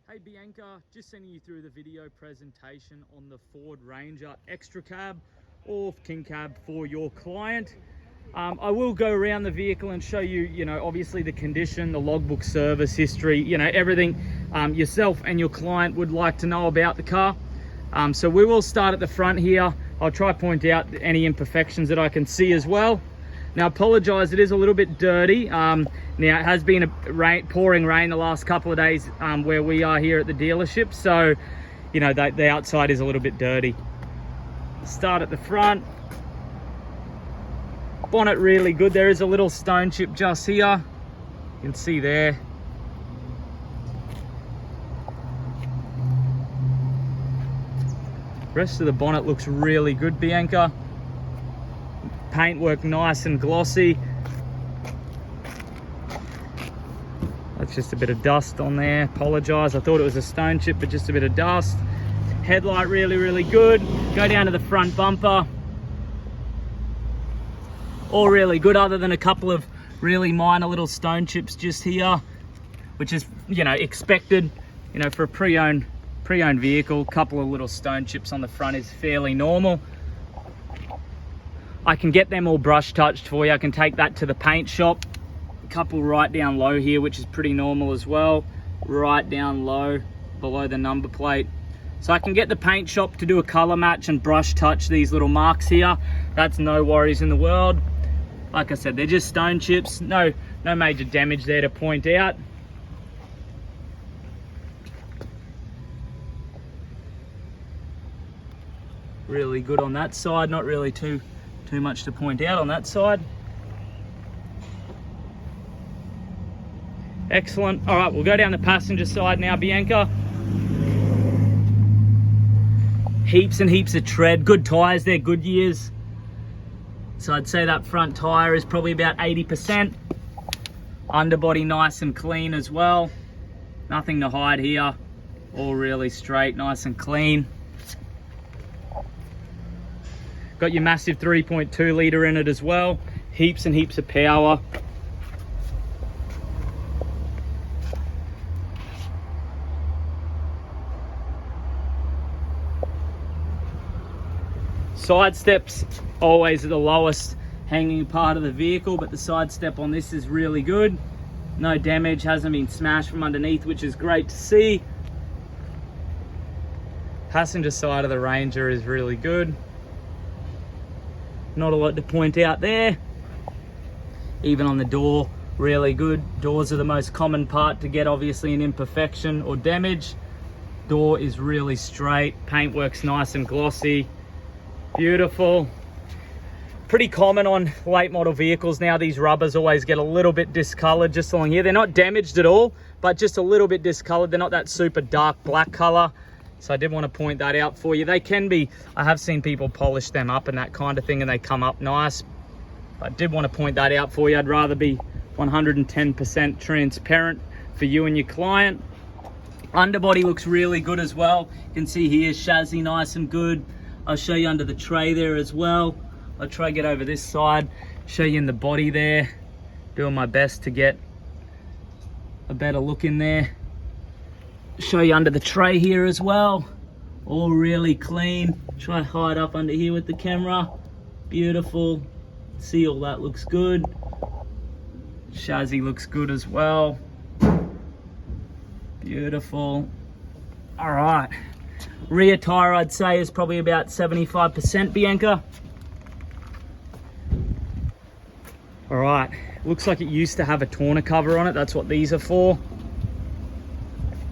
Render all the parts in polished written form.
Hey Bianca, just sending you through the video presentation on the Ford Ranger Extra Cab or King Cab for your client. I will go around the vehicle and show you, obviously the condition, the logbook, service history, everything yourself and your client would like to know about the car. So we will start at the front here. I'll try to point out any imperfections that I can see as well. Now, I apologise, it is a little bit dirty. Now, it has been a pouring rain the last couple of days where we are here at the dealership. So, the outside is a little bit dirty. Start at the front. Bonnet really good. There is a little stone chip just here. You can see there. Rest of the bonnet looks really good, Bianca. Paintwork nice and glossy. That's just a bit of dust on there. Apologise, I thought it was a stone chip, but just a bit of dust. Headlight really good. Go down to the front bumper. All really good, other than a couple of really minor little stone chips just here, which is expected. For a pre-owned vehicle, a couple of little stone chips on the front is fairly normal. I can get them all brush touched for you. I can take that to the paint shop. A couple right down low here, which is pretty normal as well. Right down low below the number plate. So I can get the paint shop to do a color match and brush touch these little marks here. That's no worries in the world. Like I said, they're just stone chips. No major damage there to point out. Really good on that side. Not really too much to point out on that side. Excellent. All right, we'll go down the passenger side now, Bianca. Heaps and heaps of tread. Good tyres there, Goodyears. So I'd say that front tyre is probably about 80%. Underbody nice and clean as well. Nothing to hide here. All really straight, nice and clean. Got your massive 3.2 litre in it as well. Heaps and heaps of power. Side steps always at the lowest hanging part of the vehicle, but the side step on this is really good. No damage, hasn't been smashed from underneath, which is great to see. Passenger side of the Ranger is really good. Not a lot to point out there. Even on the door, really good. Doors are the most common part to get obviously an imperfection or damage. Door is really straight. Paintwork's nice and glossy. Beautiful. Pretty common on late model vehicles now. These rubbers always get a little bit discolored just along here. They're not damaged at all, but just a little bit discolored. They're not that super dark black color. So I did want to point that out for you. They can be, I have seen people polish them up and that kind of thing and they come up nice. I did want to point that out for you. I'd rather be 110% transparent for you and your client. Underbody looks really good as well. You can see here, chassis nice and good. I'll show you under the tray there as well. I'll try to get over this side, show you in the body there. Doing my best to get a better look in there. Show you under the tray here as well. All really clean. Try to hide up under here with the camera. Beautiful. See, all that looks good. Chassis looks good as well. Beautiful. All right. Rear tire, I'd say, is probably about 75%, Bianca. All right. Looks like it used to have a tonneau cover on it. That's what these are for.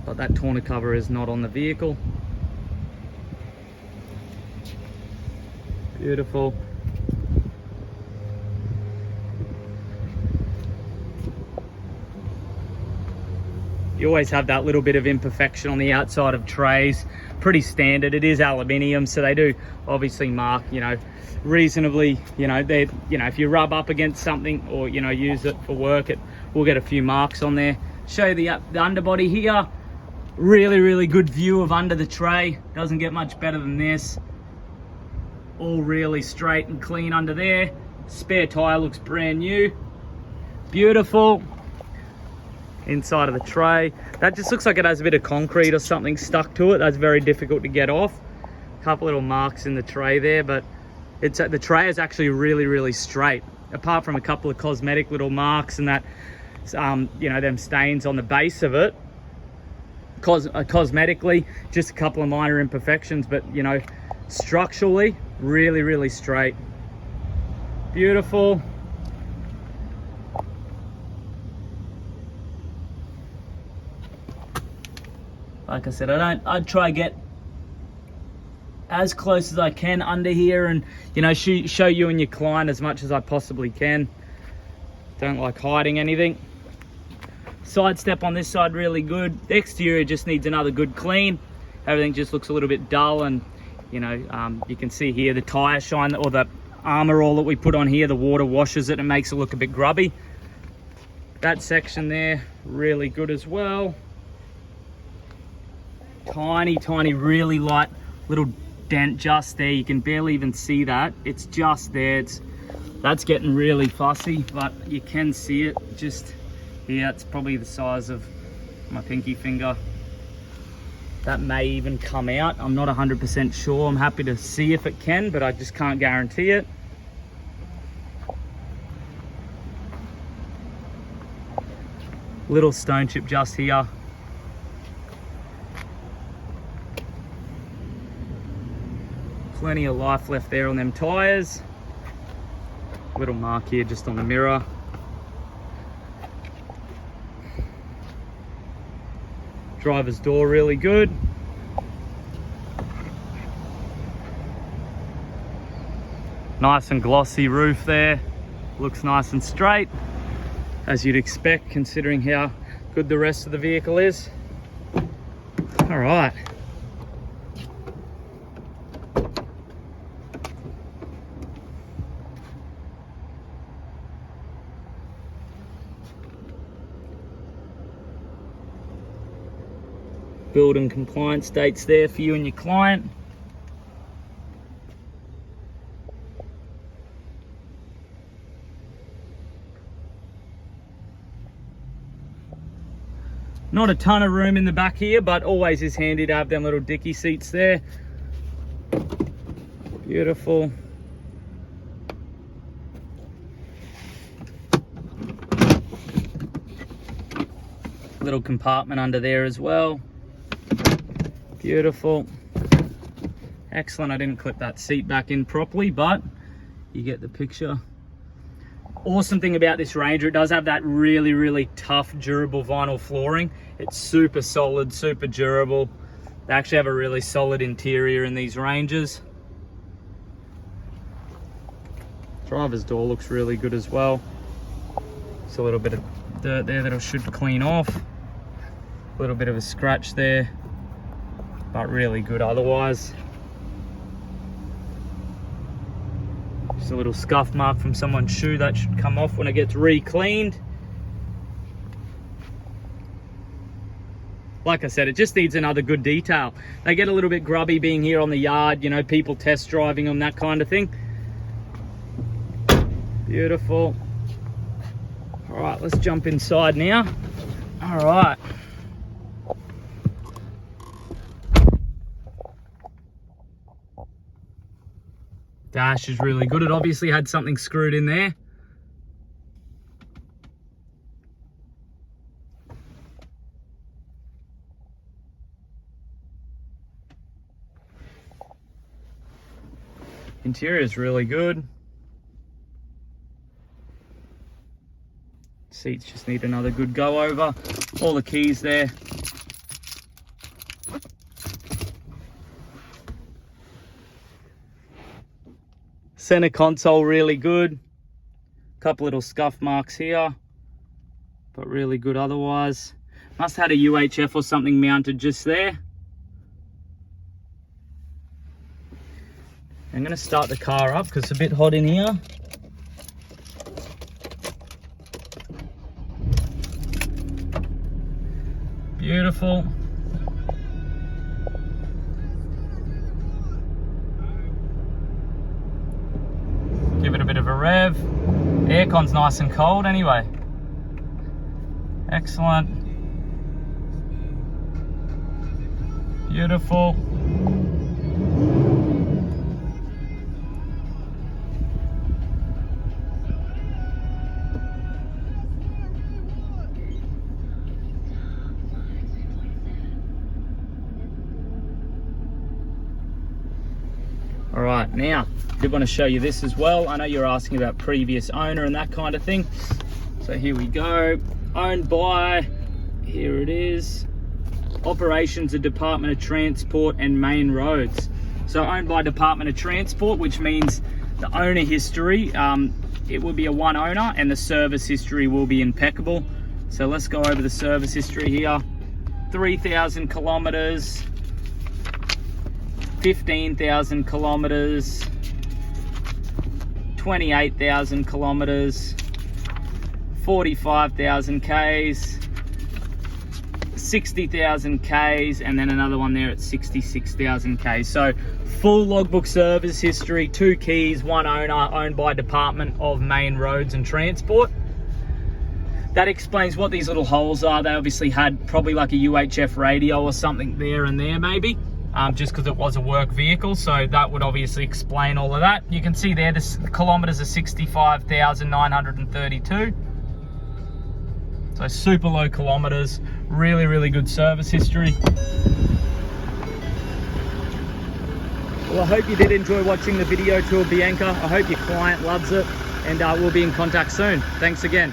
But that tonneau cover is not on the vehicle. Beautiful. You always have that little bit of imperfection on the outside of trays. Pretty standard. It is aluminium, so they do obviously mark, reasonably, if you rub up against something or, use it for work, we'll get a few marks on there. Show you the underbody here. Really good view of under the tray. Doesn't get much better than this. All really straight and clean under there. Spare tire looks brand new. Beautiful. inside of the tray. That just looks like it has a bit of concrete or something stuck to it. That's very difficult to get off. A couple little marks in the tray there, but the tray is actually really straight, apart from a couple of cosmetic little marks and that you know, them stains on the base of it. Cosmetically, just a couple of minor imperfections, but you know, structurally really straight. Beautiful. Like I said, I'd try to get as close as I can under here and, you know, show you and your client as much as I possibly can. Don't like hiding anything. Side step on this side, really good. The exterior just needs another good clean. Everything just looks a little bit dull, and you know, you can see here the tire shine, or the armor all that we put on here, the water washes it and makes it look a bit grubby. That section there, really good as well. Tiny really light little dent just there. You can barely even see that. It's just there. That's getting really fussy, but you can see it just here. It's probably the size of my pinky finger. That may even come out. I'm not 100% sure. I'm happy to see if it can, but I just can't guarantee it. Little stone chip just here. Plenty of life left there on them tires. Little mark here just on the mirror. Driver's door, really good. Nice and glossy roof there. Looks nice and straight, as you'd expect considering how good the rest of the vehicle is. All right. Building compliance dates there for you and your client. Not a ton of room in the back here, but always is handy to have them little dicky seats there. Beautiful. Little compartment under there as well. Beautiful. Excellent. I didn't clip that seat back in properly, but you get the picture. Awesome thing about this Ranger, it does have that really tough, durable vinyl flooring. It's super solid, super durable. They actually have a really solid interior in these Rangers. Driver's door looks really good as well. Just a little bit of dirt there that I should clean off. A little bit of a scratch there, but really good otherwise. Just a little scuff mark from someone's shoe that should come off when it gets re-cleaned. Like I said, it just needs another good detail. They get a little bit grubby being here on the yard, you know, people test driving them, that kind of thing. Beautiful. All right, let's jump inside now. All right. Dash is really good. It obviously had something screwed in there. Interior is really good. Seats just need another good go over. All the keys there. Center console, really good. Couple little scuff marks here, but really good otherwise. Must have had a UHF or something mounted just there. I'm going to start the car up because it's a bit hot in here. Beautiful. Give it a bit of a rev. Aircon's nice and cold anyway. Excellent. Beautiful. All right, now I did want to show you this as well. I know you're asking about previous owner and that kind of thing. So here we go. Owned by, here it is, Operations of Department of Transport and Main Roads. So owned by Department of Transport, which means the owner history, it will be a one owner and the service history will be impeccable. So let's go over the service history here. 3,000 kilometers, 15,000 kilometers, 28,000 kilometers, 45,000 Ks, 60,000 Ks, and then another one there at 66,000 Ks. So full logbook service history, 2 keys, 1 owner, owned by Department of Main Roads and Transport. That explains what these little holes are. They obviously had probably like a UHF radio or something there and there maybe. Just because it was a work vehicle, so that would obviously explain all of that. You can see there the kilometers are 65,932. So super low kilometers, really, really good service history. Well, I hope you did enjoy watching the video tour, Bianca. I hope your client loves it, and we'll be in contact soon. Thanks again.